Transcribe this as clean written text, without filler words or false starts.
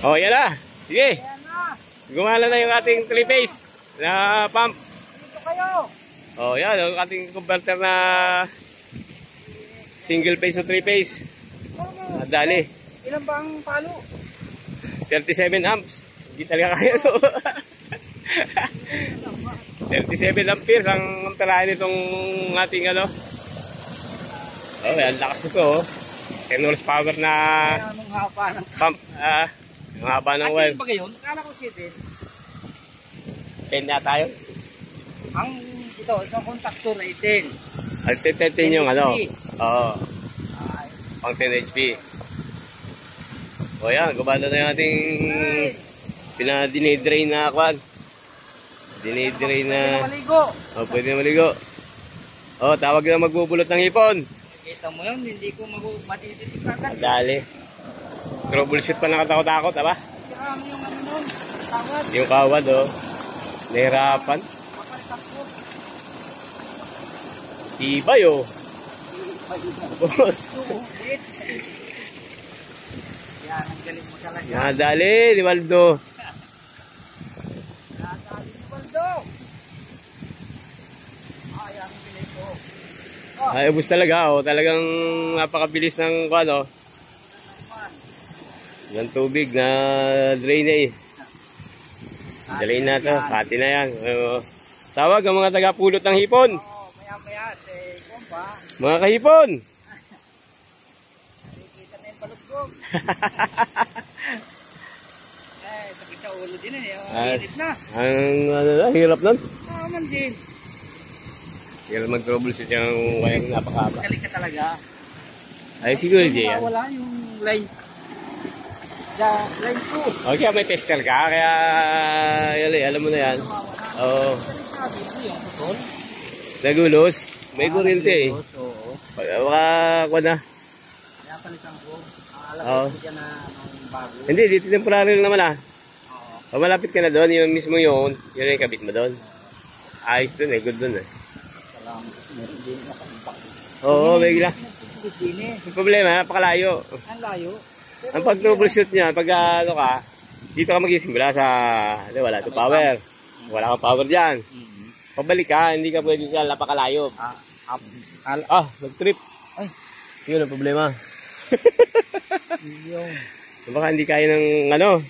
Oh, yan na. Sige. Ayan na. Gumala na yung ating 3-phase na pump. Dito kayo. Oh, yan. Yung ating converter na single phase o 3-phase. Dali. Ilan ba ang palo? 37 amps. Hindi talaga kaya to. 37 amperes ang amperahe nitong ating ano. Oh, yan. Lakas ito. Oh. 10 horsepower na Anong haba ng pump. Ang haba ng wire. ba gayon? Kala ko 7. 10 na tayo. Ang ito, isang contactor ay 10. Altitude yung ano. Oo. Ay, Pang 10 HP. O yan, gumana na yung ating pinadinidrain na kwan. Dinidrain na. maligo. O, pwede na maligo. O, tawag na magbubulot ng hipon. Kita mo yun, hindi ko matititik agad. Dali. Troubleshoot pa nakatakot-takot, aba? Kaya yung ano nun, tawad. Yung kawad, o. Nahirapan. Papalitak ko. Tibay, o. Boss. Yan, ang galing mo talaga. Nadali, ni Waldo. Nadali ni Waldo. Ayan, ang galing ko. Ay, ubus talaga, o. Talagang napakabilis ng kwan, o. Ng tubig na drain eh. Drain na to, pati na yan. Tawag ang mga taga-pulot ng hipon. Oo, maya-maya, kumpa. Mga kahipon. Nakikita na yung palugbog. Sakit sa ulo din eh. Init na. Ang hirap nun. Man din. Hirap mag-troubleshoot yung wire napakaba. Galing ka talaga. Ay, siguro, Jay. Wala yung line. Line 2. Okay, may tester ka, kaya yali, alam mo na yan. Oo. Nagulos. May kuryente eh. Oo. Baka ko na. Kaya palitan ko. Oo. Alagay ko dyan na bago. Hindi, dito temporary lang naman ah. Oo. O, malapit ka na doon, yung mismo yun yung kabit mo doon. Ayos doon eh, good doon eh. Salamat. Hindi nakaimbak. Oo, may gila. Sine. Yung problema, napakalayo. Ang layo. Ang pag-troubleshoot niya, pag ano ka, dito ka mag-isimula sa, wala to power. Wala kang power dyan. Pabalik ka, hindi ka pwede dyan, napakalayo. Nag-trip. Ay. Yun ang problema. Yung. Baka hindi kaya ng ano,